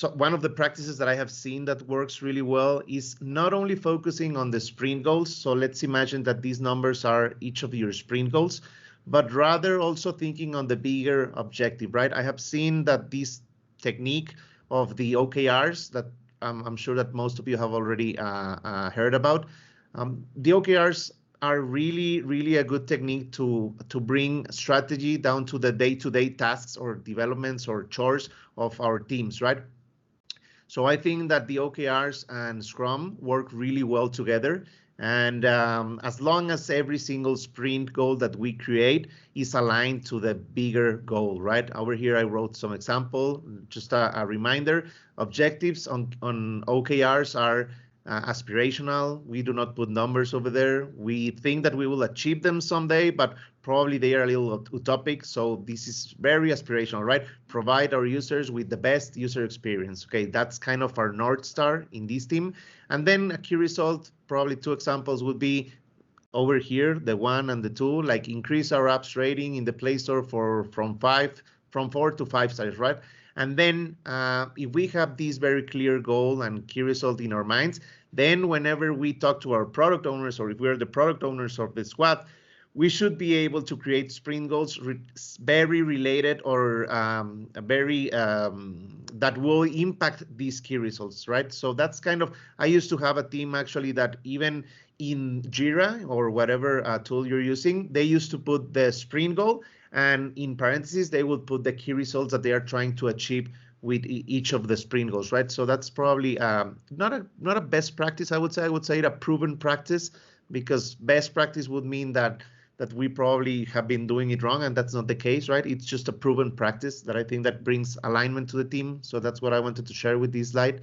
one of the practices that I have seen that works really well is not only focusing on the sprint goals. So let's imagine that these numbers are each of your sprint goals, but rather also thinking on the bigger objective, right? I have seen that this technique of the OKRs that I'm sure that most of you have already heard about. The OKRs are really a good technique to bring strategy down to the day-to-day tasks or developments or chores of our teams, right? So I think that the OKRs and Scrum work really well together. And as long as every single sprint goal that we create is aligned to the bigger goal, right? Over here, I wrote some example, just a reminder. Objectives on OKRs are aspirational. We do not put numbers over there. We think that we will achieve them someday, but probably they are a little utopic. So this is very aspirational, right? Provide our users with the best user experience. Okay, that's kind of our North Star in this team. And then a key result, probably two examples would be over here, the 1 and the 2, like increase our apps rating in the Play Store from 4 to 5 stars, right? And then if we have this very clear goal and key result in our minds, then whenever we talk to our product owners, or if we're the product owners of the squad, we should be able to create sprint goals very related or that will impact these key results, right? So that's kind of, I used to have a team actually that even in Jira or whatever tool you're using, they used to put the sprint goal, and in parentheses, they would put the key results that they are trying to achieve with each of the sprint goals, right? So that's probably not a best practice, I would say. I would say a proven practice, because best practice would mean that we probably have been doing it wrong, and that's not the case, right? It's just a proven practice that I think that brings alignment to the team. So that's what I wanted to share with this slide.